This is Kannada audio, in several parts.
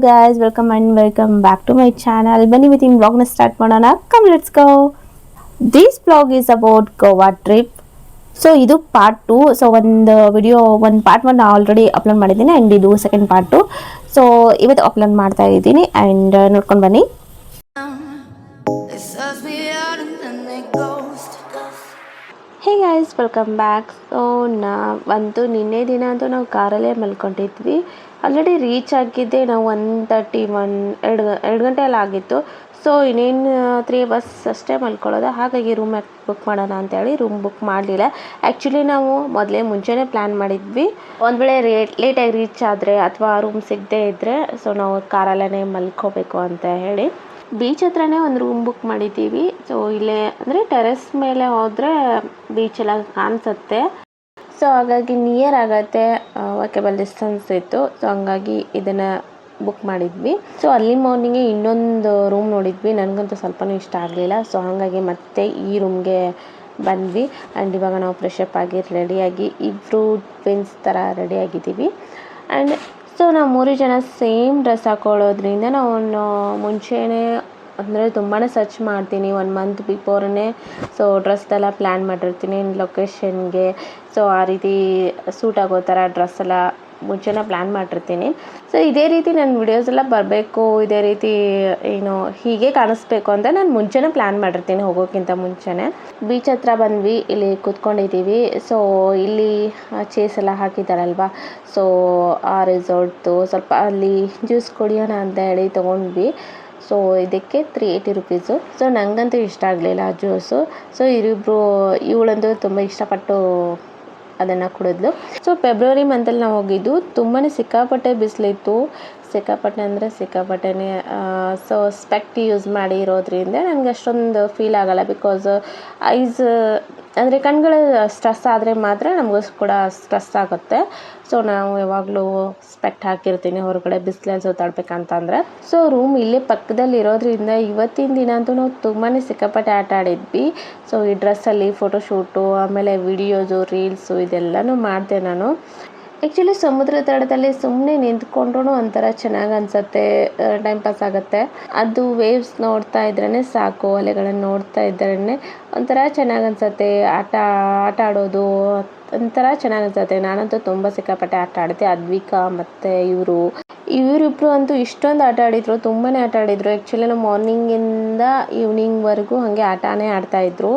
Guys, welcome back to my channel. ಬನ್ನಿ ಇವತ್ತಿನ ವ್ಲಾಗ್ನ ಸ್ಟಾರ್ಟ್ ಮಾಡೋಣ. Come let's go. This vlog is about Goa trip. So ಇದು ಪಾರ್ಟ್ 2. ಸೊ ಒಂದು ಪಾರ್ಟ್ 1 ಆಲ್ರೆಡಿ ಅಪ್ಲೋಡ್ ಮಾಡಿದ್ದೀನಿ ಆ್ಯಂಡ್ ಇದು ಸೆಕೆಂಡ್ ಪಾರ್ಟ್ 2. ಸೊ ಇವತ್ತು ಅಪ್ಲೋಡ್ ಮಾಡ್ತಾ ಇದ್ದೀನಿ ಆ್ಯಂಡ್ ನೋಡ್ಕೊಂಡು ಬನ್ನಿ. Hey guys, welcome back. So ನಿನ್ನೆ ದಿನ ಅಂತೂ ನಾವು ಕಾರಲ್ಲೇ ಮಲ್ಕೊಂಡಿದ್ವಿ. ಆಲ್ರೆಡಿ ರೀಚ್ ಆಗಿದ್ದೆ ನಾವು 1:30 ಗಂಟೆ ಎಲ್ಲ ಆಗಿತ್ತು. ಸೊ ಇನ್ನೇನು 3 ಅವರ್ಸ್ ಅಷ್ಟೇ ಮಲ್ಕೊಳ್ಳೋದು. ಹಾಗಾಗಿ ರೂಮ್ ಬುಕ್ ಮಾಡೋಣ ಅಂತೇಳಿ ರೂಮ್ ಬುಕ್ ಮಾಡಲಿಲ್ಲ. ಆ್ಯಕ್ಚುಲಿ ನಾವು ಮುಂಚೆನೇ ಪ್ಲ್ಯಾನ್ ಮಾಡಿದ್ವಿ, ಒಂದು ವೇಳೆ ಲೇಟಾಗಿ ರೀಚ್ ಆದರೆ ಅಥವಾ ರೂಮ್ ಸಿಗದೇ ಇದ್ದರೆ ಸೊ ನಾವು ಕಾರಲ್ಲೇ ಮಲ್ಕೋಬೇಕು ಅಂತ ಹೇಳಿ ಬೀಚ್ ಹತ್ರನೇ ಒಂದು ರೂಮ್ ಬುಕ್ ಮಾಡಿದ್ದೀವಿ. ಸೊ ಇಲ್ಲೇ ಅಂದರೆ ಟೆರೆಸ್ ಮೇಲೆ ಹೋದರೆ ಬೀಚೆಲ್ಲ ಕಾಣಿಸುತ್ತೆ. ಸೊ ಹಾಗಾಗಿ ನಿಯರ್ ಆಗುತ್ತೆ, ವಾಕೇಬಲ್ ಡಿಸ್ಟೆನ್ಸ್ ಇತ್ತು. ಸೊ ಹಂಗಾಗಿ ಇದನ್ನು ಬುಕ್ ಮಾಡಿದ್ವಿ. ಸೊ ಅಲ್ಲಿ ಮಾರ್ನಿಂಗೇ ಇನ್ನೊಂದು ರೂಮ್ ನೋಡಿದ್ವಿ, ನನಗಂತೂ ಸ್ವಲ್ಪನೂ ಇಷ್ಟ ಆಗಲಿಲ್ಲ. ಸೊ ಹಾಗಾಗಿ ಮತ್ತೆ ಈ ರೂಮ್ಗೆ ಬಂದ್ವಿ. ಆ್ಯಂಡ್ ಇವಾಗ ನಾವು ಫ್ರೆಶಪ್ ಆಗಿ ರೆಡಿಯಾಗಿ ಇಬ್ಬರು ಟ್ವಿನ್ಸ್ ಥರ ರೆಡಿಯಾಗಿದ್ದೀವಿ. ಆ್ಯಂಡ್ ಸೊ ನಾವು 3 ಜನ ಸೇಮ್ ಡ್ರೆಸ್ ಹಾಕೊಳ್ಳೋದ್ರಿಂದ ನಾವು ಮುಂಚೆನೇ ಅಂದರೆ ತುಂಬಾ ಸರ್ಚ್ ಮಾಡ್ತೀನಿ, 1 ಮಂತ್ ಬಿಫೋರೇ. ಸೊ ಡ್ರೆಸ್ದೆಲ್ಲ ಪ್ಲ್ಯಾನ್ ಮಾಡಿರ್ತೀನಿ ಲೊಕೇಶನ್ಗೆ. ಸೊ ಆ ರೀತಿ ಸೂಟ್ ಆಗೋ ಥರ ಡ್ರೆಸ್ ಎಲ್ಲ ಮುಂಚೆನೇ ಪ್ಲ್ಯಾನ್ ಮಾಡಿರ್ತೀನಿ. ಸೊ ಇದೇ ರೀತಿ ನನ್ನ ವಿಡಿಯೋಸ್ ಎಲ್ಲ ಬರಬೇಕು, ಇದೇ ರೀತಿ ಹೀಗೆ ಕಾಣಿಸ್ಬೇಕು ಅಂತ ನಾನು ಮುಂಚೆನೇ ಪ್ಲ್ಯಾನ್ ಮಾಡಿರ್ತೀನಿ ಹೋಗೋಕ್ಕಿಂತ ಮುಂಚೆನೇ. ಬೀಚ್ ಹತ್ರ ಬಂದ್ವಿ, ಇಲ್ಲಿ ಕೂತ್ಕೊಂಡಿದ್ದೀವಿ. ಸೊ ಇಲ್ಲಿ ಚೇರ್ಸ್ ಎಲ್ಲ ಹಾಕಿದ್ದಾರಲ್ವ, ಸೊ ಆ ರೆಸಾರ್ಟ್ದು ಸ್ವಲ್ಪ ಅಲ್ಲಿ ಜ್ಯೂಸ್ ಕುಡಿಯೋಣ ಅಂತ ಹೇಳಿ ತೊಗೊಂಡ್ವಿ. ಸೊ ಇದಕ್ಕೆ 380 ರುಪೀಸು. ಸೊ ನನಗಂತೂ ಇಷ್ಟ ಆಗಲಿಲ್ಲ ಆ ಜ್ಯೂಸು. ಸೊ ಇವಳಂತೂ ತುಂಬ ಇಷ್ಟಪಟ್ಟು ಅದನ್ನು ಕುಡಿದ್ಲು. ಸೊ ಫೆಬ್ರವರಿ ಮಂತಲ್ಲಿ ನಾವು ಹೋಗಿದ್ದು, ತುಂಬಾ ಸಿಕ್ಕಾಪಟ್ಟೆ ಬಿಸಿಲಿತ್ತು. ಸಿಕ್ಕಾಪಟ್ಟೆ ಅಂದರೆ ಸಿಕ್ಕಾಪಟ್ಟೆನೇ. ಸೊ ಸ್ಪೆಕ್ಟ್ ಯೂಸ್ ಮಾಡಿ ಇರೋದ್ರಿಂದ ನನಗೆ ಅಷ್ಟೊಂದು ಫೀಲ್ ಆಗೋಲ್ಲ. ಬಿಕಾಸ್ ಐಸ್ ಅಂದರೆ ಕಣ್ಗಳು ಸ್ಟ್ರೆಸ್ ಆದರೆ ಮಾತ್ರ ನಮಗೂ ಕೂಡ ಸ್ಟ್ರೆಸ್ ಆಗುತ್ತೆ. ಸೊ ನಾವು ಯಾವಾಗಲೂ ಸ್ಪೆಕ್ಟ್ ಹಾಕಿರ್ತೀನಿ ಹೊರಗಡೆ ಬಿಸಿಲಲ್ಲಿ ಸುತ್ತಾಡ್ಬೇಕಂತಂದರೆ. ಸೊ ರೂಮ್ ಇಲ್ಲೇ ಪಕ್ಕದಲ್ಲಿ ಇರೋದ್ರಿಂದ ಇವತ್ತಿನ ದಿನ ಅಂತೂ ನಾವು ತುಂಬಾ ಸಿಕ್ಕಾಪಟ್ಟೆ ಆಟ ಆಡಿದ್ವಿ. ಸೊ ಈ ಡ್ರೆಸ್ಸಲ್ಲಿ ಫೋಟೋಶೂಟು, ಆಮೇಲೆ ವಿಡಿಯೋಸು, ರೀಲ್ಸು ಇದೆಲ್ಲನೂ ಮಾಡಿದೆ ನಾನು. ಆ್ಯಕ್ಚುಲಿ ಸಮುದ್ರ ತಟದಲ್ಲಿ ಸುಮ್ಮನೆ ನಿಂತ್ಕೊಂಡ್ರೂ ಒಂಥರ ಚೆನ್ನಾಗಿ ಅನಿಸುತ್ತೆ, ಟೈಮ್ ಪಾಸ್ ಆಗುತ್ತೆ. ಅದು ವೇವ್ಸ್ ನೋಡ್ತಾ ಇದ್ರೇ ಸಾಕು, ಅಲೆಗಳನ್ನು ನೋಡ್ತಾ ಇದ್ರೇ ಒಂಥರ ಚೆನ್ನಾಗಿ ಅನಿಸುತ್ತೆ. ಆಟ ಆಡೋದು ಒಂಥರ ಚೆನ್ನಾಗಿ ಅನಿಸುತ್ತೆ. ನಾನಂತೂ ತುಂಬ ಸಿಕ್ಕಾಪಟ್ಟೆ ಆಟ ಆಡಿದೆ. ಅದ್ವಿಕಾ ಮತ್ತು ಇವರಿಬ್ಬರು ಅಂತೂ ಇಷ್ಟೊಂದು ಆಟ ಆಡಿದರು, ತುಂಬಾ ಆಟ ಆಡಿದರು. ಆ್ಯಕ್ಚುಲಿ ನಾವು ಮಾರ್ನಿಂಗಿಂದ ಈವ್ನಿಂಗ್ವರೆಗೂ ಹಾಗೆ ಆಟನೇ ಆಡ್ತಾಯಿದ್ರು.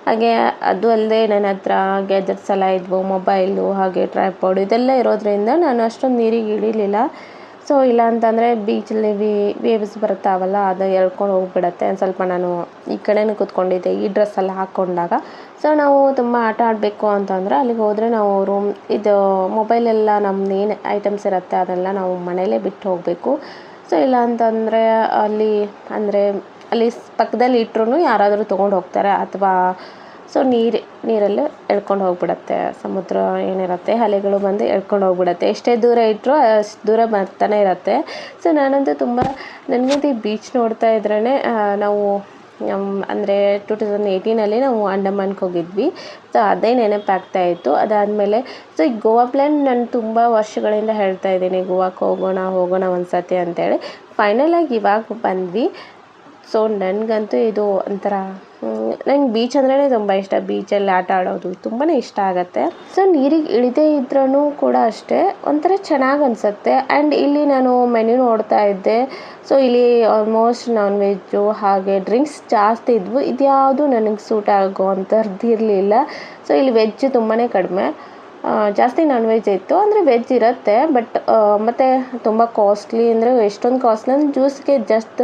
ಹಾಗೆ ಅದು ಅಲ್ಲದೆ ನನ್ನ ಹತ್ರ ಗ್ಯಾಜೆಟ್ಸ್ ಎಲ್ಲ ಇದ್ವು, ಮೊಬೈಲು ಹಾಗೆ ಟ್ರೈಪಾಡ್ ಇದೆಲ್ಲ ಇರೋದ್ರಿಂದ ನಾನು ಅಷ್ಟೊಂದು ನೀರಿಗೆ ಇಳಿಲಿಲ್ಲ. ಸೊ ಇಲ್ಲ ಅಂತಂದರೆ ಬೀಚಲ್ಲಿ ವೇವ್ಸ್ ಬರ್ತಾವಲ್ಲ, ಅದು ಎಳ್ಕೊಂಡು ಹೋಗ್ಬಿಡತ್ತೆ. ಒಂದು ಸ್ವಲ್ಪ ನಾನು ಈ ಕಡೆನೇ ಕೂತ್ಕೊಂಡಿದ್ದೆ ಈ ಡ್ರೆಸ್ಸೆಲ್ಲ ಹಾಕ್ಕೊಂಡಾಗ. ಸೊ ನಾವು ತುಂಬ ಆಟ ಆಡಬೇಕು ಅಂತಂದರೆ ಅಲ್ಲಿಗೆ ಹೋದರೆ ನಾವು ಇದು ಮೊಬೈಲೆಲ್ಲ ನಮ್ದು ಏನು ಐಟಮ್ಸ್ ಇರುತ್ತೆ ಅದೆಲ್ಲ ನಾವು ಮನೇಲೇ ಬಿಟ್ಟು ಹೋಗಬೇಕು. ಸೊ ಇಲ್ಲ ಅಂತಂದರೆ ಅಲ್ಲಿ ಪಕ್ಕದಲ್ಲಿ ಇಟ್ಟರು ಯಾರಾದರೂ ತೊಗೊಂಡು ಹೋಗ್ತಾರೆ, ಅಥವಾ ಸೊ ನೀರಲ್ಲಿ ಎಳ್ಕೊಂಡು ಹೋಗ್ಬಿಡತ್ತೆ. ಸಮುದ್ರ ಏನಿರುತ್ತೆ ಅಲೆಗಳು ಬಂದು ಎಳ್ಕೊಂಡು ಹೋಗ್ಬಿಡತ್ತೆ. ಎಷ್ಟೇ ದೂರ ಇಟ್ಟರು ಅಷ್ಟು ದೂರ ಬರ್ತಾನೆ ಇರುತ್ತೆ. ಸೊ ನಾನಂತೂ ನನಗಂತೂ ಈ ಬೀಚ್ ನೋಡ್ತಾ ಇದ್ರೇ ನಾವು ಅಂದರೆ 2018 ನಾವು ಅಂಡಮಾನ್ಗೆ ಹೋಗಿದ್ವಿ. ಸೊ ಅದೇ ನೆನಪಾಗ್ತಾಯಿತ್ತು. ಅದಾದಮೇಲೆ ಸೊ ಈ ಗೋವಾ ಪ್ಲ್ಯಾನ್ ನಾನು ತುಂಬ ವರ್ಷಗಳಿಂದ ಹೇಳ್ತಾ ಇದ್ದೀನಿ, ಗೋವಾಕ್ಕೆ ಹೋಗೋಣ ಒಂದ್ಸತಿ ಅಂತೇಳಿ. ಫೈನಲಾಗಿ ಇವಾಗ ಬಂದ್ವಿ. ಸೊ ನನಗಂತೂ ಇದು ಒಂಥರ ನಂಗೆ ಬೀಚ್ ಅಂದ್ರೇ ತುಂಬ ಇಷ್ಟ. ಬೀಚಲ್ಲಿ ಆಟ ಆಡೋದು ತುಂಬಾ ಇಷ್ಟ ಆಗುತ್ತೆ. ಸೊ ನೀರಿಗೆ ಇಳಿದೇ ಇದ್ರೂ ಕೂಡ ಅಷ್ಟೇ ಒಂಥರ ಚೆನ್ನಾಗಿ ಅನಿಸುತ್ತೆ. ಆ್ಯಂಡ್ ಇಲ್ಲಿ ನಾನು ಮೆನ್ಯೂ ನೋಡ್ತಾ ಇದ್ದೆ. ಸೊ ಇಲ್ಲಿ ಆಲ್ಮೋಸ್ಟ್ ನಾನ್ ವೆಜ್ಜು ಹಾಗೆ ಡ್ರಿಂಕ್ಸ್ ಜಾಸ್ತಿ ಇದ್ವು. ಇದ್ಯಾವುದು ನನಗೆ ಸೂಟ್ ಆಗೋ ಅಂಥದ್ದು ಇರಲಿಲ್ಲ. ಸೊ ಇಲ್ಲಿ ವೆಜ್ ತುಂಬಾ ಕಡಿಮೆ, ಜಾಸ್ತಿ ನಾನ್ ವೆಜ್ ಇತ್ತು. ಅಂದರೆ ವೆಜ್ ಇರುತ್ತೆ ಬಟ್ ಮತ್ತು ತುಂಬ ಕಾಸ್ಟ್ಲಿ, ಅಂದರೆ ಎಷ್ಟೊಂದು ಕಾಸ್ಟ್ಲಿ ಅಂದರೆ ಜ್ಯೂಸ್ಗೆ ಜಸ್ಟ್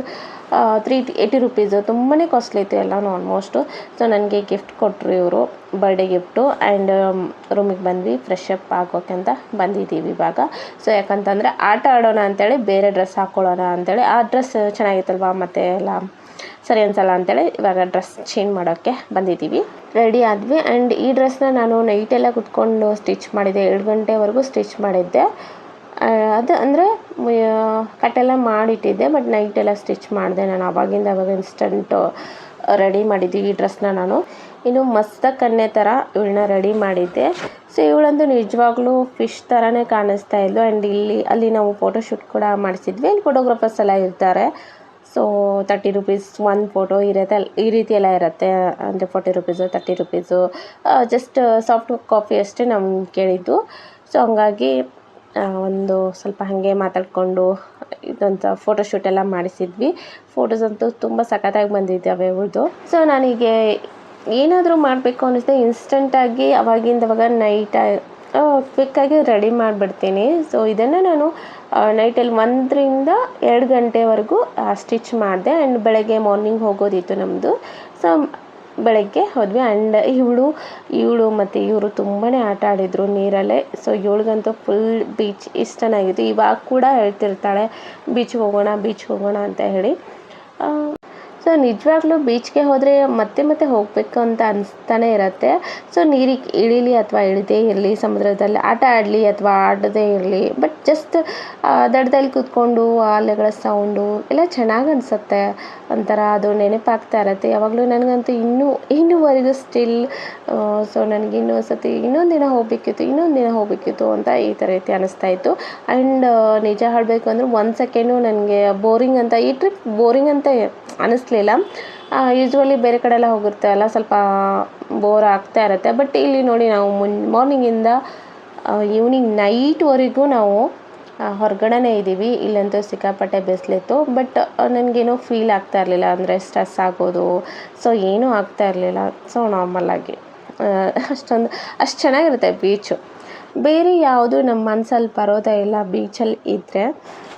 380 ರುಪೀಸು. ತುಂಬಾ ಕಾಸ್ಟ್ಲಿ ಇತ್ತು ಎಲ್ಲನೂ ಆಲ್ಮೋಸ್ಟು. ಸೊ ನನಗೆ ಗಿಫ್ಟ್ ಕೊಟ್ಟರು ಇವರು, ಬರ್ಡೇ ಗಿಫ್ಟು. ಆ್ಯಂಡ್ ರೂಮಿಗೆ ಬಂದ್ವಿ, ಫ್ರೆಶ್ ಅಪ್ ಆಗೋಕೆ ಅಂತ ಬಂದಿದ್ದೀವಿ ಇವಾಗ. ಸೊ ಯಾಕಂತಂದರೆ ಆಟ ಆಡೋಣ ಅಂತೇಳಿ ಬೇರೆ ಡ್ರೆಸ್ ಹಾಕ್ಕೊಳ್ಳೋಣ ಅಂತೇಳಿ. ಆ ಡ್ರೆಸ್ ಚೆನ್ನಾಗಿತ್ತಲ್ವ, ಮತ್ತು ಎಲ್ಲ ಸರಿ ಅನ್ಸಲ್ಲ ಅಂತೇಳಿ ಇವಾಗ ಡ್ರೆಸ್ ಚೇಂಜ್ ಮಾಡೋಕ್ಕೆ ಬಂದಿದ್ದೀವಿ. ರೆಡಿ ಆದ್ವಿ. ಆ್ಯಂಡ್ ಈ ಡ್ರೆಸ್ನ ನಾನು ನೈಟೆಲ್ಲ ಕುತ್ಕೊಂಡು ಸ್ಟಿಚ್ ಮಾಡಿದ್ದೆ, 2 ಗಂಟೆವರೆಗೂ ಸ್ಟಿಚ್ ಮಾಡಿದ್ದೆ. ಅದು ಅಂದರೆ ಕಟ್ಟೆಲ್ಲ ಮಾಡಿಟ್ಟಿದ್ದೆ, ಬಟ್ ನೈಟೆಲ್ಲ ಸ್ಟಿಚ್ ಮಾಡಿದೆ ನಾನು. ಅವಾಗ ಇನ್ಸ್ಟಂಟು ರೆಡಿ ಮಾಡಿದ್ವಿ ಈ ಡ್ರೆಸ್ನ ನಾನು. ಇನ್ನು ಮಸ್ತ ಕನ್ಯೆ ಥರ ಇವಳನ್ನ ರೆಡಿ ಮಾಡಿದ್ದೆ. ಸೊ ಇವಳಂತೂ ನಿಜವಾಗ್ಲೂ ಫಿಶ್ ಥರನೇ ಕಾಣಿಸ್ತಾ ಇದ್ಲು. ಆ್ಯಂಡ್ ಅಲ್ಲಿ ನಾವು ಫೋಟೋಶೂಟ್ ಕೂಡ ಮಾಡಿಸಿದ್ವಿ. ಅಲ್ಲಿ ಫೋಟೋಗ್ರಾಫರ್ಸ್ ಎಲ್ಲ ಇರ್ತಾರೆ. ಸೊ 30 ರುಪೀಸ್ ಒಂದು ಫೋಟೋ ಇರುತ್ತೆ, ಈ ರೀತಿ ಎಲ್ಲ ಇರುತ್ತೆ. ಅಂದರೆ 40 rupees 30 rupees just soft copy ಅಷ್ಟೇ ನಮ್ಗೆ ಕೇಳಿದ್ದು. ಸೊ ಹಂಗಾಗಿ ಒಂದು ಸ್ವಲ್ಪ ಹಾಗೆ ಮಾತಾಡಿಕೊಂಡು ಇದಂತ ಫೋಟೋಶೂಟ್ ಎಲ್ಲ ಮಾಡಿಸಿದ್ವಿ. ಫೋಟೋಸ್ ಅಂತೂ ತುಂಬ ಸಖತ್ತಾಗಿ ಬಂದಿದ್ದಾವೆ ಅವಳದು. ಸೊ ನನಗೆ ಏನಾದರೂ ಮಾಡಬೇಕು ಅನ್ನಿಸ್ದೆ ಇನ್ಸ್ಟಂಟಾಗಿ ಅವಾಗಿಂದವಾಗ ಕ್ವಿಕ್ಕಾಗಿ ರೆಡಿ ಮಾಡಿಬಿಡ್ತೀನಿ. ಸೊ ಇದನ್ನು ನಾನು ನೈಟಲ್ಲಿ 1 ರಿಂದ 2 ಗಂಟೆವರೆಗೂ ಸ್ಟಿಚ್ ಮಾಡಿದೆ. ಆ್ಯಂಡ್ ಬೆಳಗ್ಗೆ ಮಾರ್ನಿಂಗ್ ಹೋಗೋದಿತ್ತು ನಮ್ಮದು. ಸೊ ಬೆಳಗ್ಗೆ ಹೋದ್ವಿ. ಆ್ಯಂಡ್ ಇವಳು ಮತ್ತು ಇವರು ತುಂಬಾ ಆಟ ಆಡಿದರು ನೀರಲ್ಲೇ. ಸೊ ಇವಳಿಗಂತೂ ಫುಲ್ ಬೀಚ್ ಇಷ್ಟನಾಗಿತ್ತು. ಇವಾಗ ಕೂಡ ಹೇಳ್ತಿರ್ತಾಳೆ ಬೀಚ್ಗೆ ಹೋಗೋಣ ಅಂತ ಹೇಳಿ. ಸೊ ನಿಜವಾಗ್ಲೂ ಬೀಚ್ಗೆ ಹೋದರೆ ಮತ್ತೆ ಹೋಗಬೇಕು ಅಂತ ಅನಿಸ್ತಾನೆ ಇರುತ್ತೆ. ಸೊ ನೀರಿಗೆ ಇಳೀಲಿ ಅಥವಾ ಇಳದೇ ಇರಲಿ, ಸಮುದ್ರದಲ್ಲಿ ಆಟ ಆಡಲಿ ಅಥವಾ ಆಡದೇ ಇರಲಿ, ಬಟ್ ಜಸ್ಟ್ ದಡದಲ್ಲಿ ಕೂತ್ಕೊಂಡು ಅಲೆಗಳ ಸೌಂಡು ಎಲ್ಲ ಚೆನ್ನಾಗಿ ಅನಿಸುತ್ತೆ. ಒಂಥರ ಅದು ನೆನಪಾಗ್ತಾ ಇರುತ್ತೆ ಯಾವಾಗಲೂ. ನನಗಂತೂ ಇನ್ನೂವರೆಗೂ ಸ್ಟಿಲ್ ಸೊ ನನಗೆ ಇನ್ನೊಂದು ದಿನ ಹೋಗಬೇಕಿತ್ತು ಅಂತ ಈ ರೀತಿ ಅನ್ನಿಸ್ತಾ ಇತ್ತು. ಆ್ಯಂಡ್ ನಿಜ ಹೇಳಬೇಕು ಅಂದರೆ 1 ಸೆಕೆಂಡು ನನಗೆ ಈ ಟ್ರಿಪ್ ಬೋರಿಂಗ್ ಅಂತ ಅನ್ನಿಸ್ಲಿಲ್ಲ. ಯೂಶ್ವಲಿ ಬೇರೆ ಕಡೆ ಎಲ್ಲ ಹೋಗಿರ್ತೇವಲ್ಲ, ಸ್ವಲ್ಪ ಬೋರ್ ಆಗ್ತಾ ಇರುತ್ತೆ. ಬಟ್ ಇಲ್ಲಿ ನೋಡಿ ನಾವು ಮಾರ್ನಿಂಗಿಂದ ಈವ್ನಿಂಗ್ ನೈಟ್ವರೆಗೂ ನಾವು ಹೊರಗಡೆನೇ ಇದ್ದೀವಿ. ಇಲ್ಲಂತೂ ಸಿಕ್ಕಾಪಟ್ಟೆ ಬಿಸಿಲಿತ್ತು. ಬಟ್ ನನಗೇನೋ ಫೀಲ್ ಆಗ್ತಾ ಇರಲಿಲ್ಲ, ಅಂದರೆ ಸ್ಟ್ರೆಸ್ ಆಗೋದು ಸೊ ಏನೂ ಆಗ್ತಾ ಇರಲಿಲ್ಲ. ಸೊ ನಾರ್ಮಲಾಗಿ ಅಷ್ಟು ಚೆನ್ನಾಗಿರುತ್ತೆ ಬೀಚು. ಬೇರೆ ಯಾವುದು ನಮ್ಮ ಮನಸ್ಸಲ್ಲಿ ಬರೋದೇ ಇಲ್ಲ ಬೀಚಲ್ಲಿ ಇದ್ದರೆ.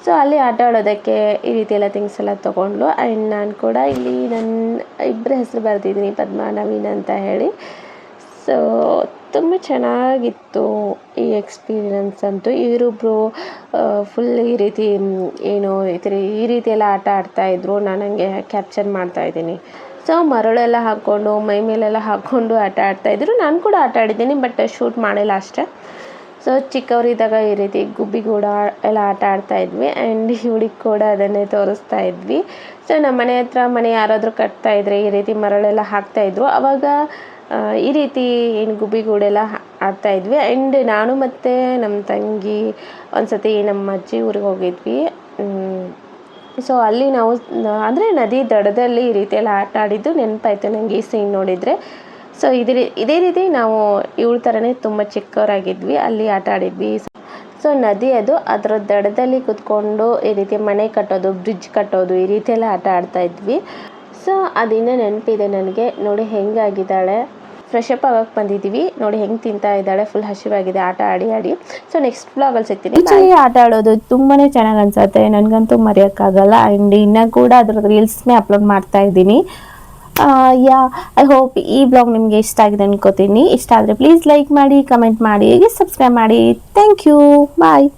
ಸೊ ಅಲ್ಲಿ ಆಟ ಆಡೋದಕ್ಕೆ ಈ ರೀತಿ ಎಲ್ಲ ಥಿಂಗ್ಸ್ ಎಲ್ಲ ತೊಗೊಂಡ್ಲು. ಆ್ಯಂಡ್ ನಾನು ಕೂಡ ಇಲ್ಲಿ ನನ್ನ ಇಬ್ಬರ ಹೆಸರು ಬರೆದಿದ್ದೀನಿ, ಪದ್ಮ ನವೀನ್ ಅಂತ ಹೇಳಿ. ಸೊ ತುಂಬ ಚೆನ್ನಾಗಿತ್ತು ಈ ಎಕ್ಸ್ಪೀರಿಯನ್ಸ್ ಅಂತೂ. ಇವರಿಬ್ರು ಫುಲ್ ಈ ರೀತಿ ಈ ರೀತಿ ಎಲ್ಲ ಆಟ ಆಡ್ತಾಯಿದ್ರು. ನಾನು ಹಂಗೆ ಕ್ಯಾಪ್ಚರ್ ಮಾಡ್ತಾಯಿದ್ದೀನಿ. ಸೊ ಮರಳೆಲ್ಲ ಹಾಕ್ಕೊಂಡು ಮೈ ಮೇಲೆಲ್ಲ ಹಾಕ್ಕೊಂಡು ಆಟ ಆಡ್ತಾಯಿದ್ರು. ನಾನು ಕೂಡ ಆಟ ಆಡಿದ್ದೀನಿ, ಬಟ್ ಶೂಟ್ ಮಾಡಿಲ್ಲ ಅಷ್ಟೇ. ಸೊ ಚಿಕ್ಕವರಿದ್ದಾಗ ಈ ರೀತಿ ಗುಬ್ಬಿಗೂಡ ಎಲ್ಲ ಆಟ ಆಡ್ತಾಯಿದ್ವಿ. ಆ್ಯಂಡ್ ಇವಳಿಗೆ ಕೂಡ ಅದನ್ನೇ ತೋರಿಸ್ತಾ ಇದ್ವಿ. ಸೊ ನಮ್ಮ ಮನೆ ಹತ್ರ ಯಾರಾದರೂ ಕಟ್ತಾಯಿದ್ರೆ ಈ ರೀತಿ ಮರಳೆಲ್ಲ ಹಾಕ್ತಾಯಿದ್ರು. ಆವಾಗ ಈ ರೀತಿ ಗುಬ್ಬಿಗೂಡೆಲ್ಲ ಆಡ್ತಾಯಿದ್ವಿ. ಆ್ಯಂಡ್ ನಾನು ಮತ್ತು ನಮ್ಮ ತಂಗಿ ಒಂದು ಸತಿ ನಮ್ಮ ಅಜ್ಜಿ ಊರಿಗೆ ಹೋಗಿದ್ವಿ. ಸೊ ಅಲ್ಲಿ ನಾವು ಅಂದರೆ ನದಿ ದಡದಲ್ಲಿ ಈ ರೀತಿ ಎಲ್ಲ ಆಟ ಆಡಿದ್ದು ನೆನಪಾಯ್ತು ನನಗೆ ಈ ಸೀನ್ ನೋಡಿದರೆ. ಸೊ ಇದೇ ರೀತಿ ನಾವು ಇವಳ ಥರನೇ ತುಂಬ ಚಿಕ್ಕವರಾಗಿದ್ವಿ, ಅಲ್ಲಿ ಆಟ ಆಡಿದ್ವಿ. ಸೊ ನದಿ ಅದರ ದಡದಲ್ಲಿ ಕೂತ್ಕೊಂಡು ಈ ರೀತಿ ಮನೆ ಕಟ್ಟೋದು, ಬ್ರಿಡ್ಜ್ ಕಟ್ಟೋದು, ಈ ರೀತಿ ಎಲ್ಲ ಆಟ ಆಡ್ತಾಯಿದ್ವಿ. ಸೊ ಅದಿನ್ನೂ ನೆನಪಿದೆ ನನಗೆ. ನೋಡಿ ಹೆಂಗಾಗಿದ್ದಾಳೆ, ಫ್ರೆಶ್ ಅಪ್ ಆಗಕ್ಕೆ ಬಂದಿದ್ದೀವಿ, ನೋಡಿ ಹೆಂಗೆ ತಿಂತಾ ಇದ್ದಾಳೆ, ಫುಲ್ ಹಸಿವಾಗಿದೆ ಆಟ ಆಡಿ. ಸೊ ನೆಕ್ಸ್ಟ್ ಬ್ಲಾಗಲ್ಲಿ ಸಿಗ್ತೀನಿ. ಆಟ ಆಡೋದು ತುಂಬಾ ಚೆನ್ನಾಗಿ ಅನ್ಸುತ್ತೆ, ನನಗಂತೂ ಮರೆಯೋಕ್ಕಾಗಲ್ಲ. ಆ್ಯಂಡ್ ಇನ್ನೂ ಕೂಡ ಅದ್ರ ರೀಲ್ಸ್ನೇ ಅಪ್ಲೋಡ್ ಮಾಡ್ತಾ ಇದ್ದೀನಿ. ಐ ಹೋಪ್ ಈ ಬ್ಲಾಗ್ ನಿಮಗೆ ಇಷ್ಟ ಆಗಿದೆ ಅನ್ಕೋತೀನಿ. ಇಷ್ಟ ಆದರೆ ಪ್ಲೀಸ್ ಲೈಕ್ ಮಾಡಿ, ಕಮೆಂಟ್ ಮಾಡಿ, ಸಬ್ಸ್ಕ್ರೈಬ್ ಮಾಡಿ. Thank you, bye.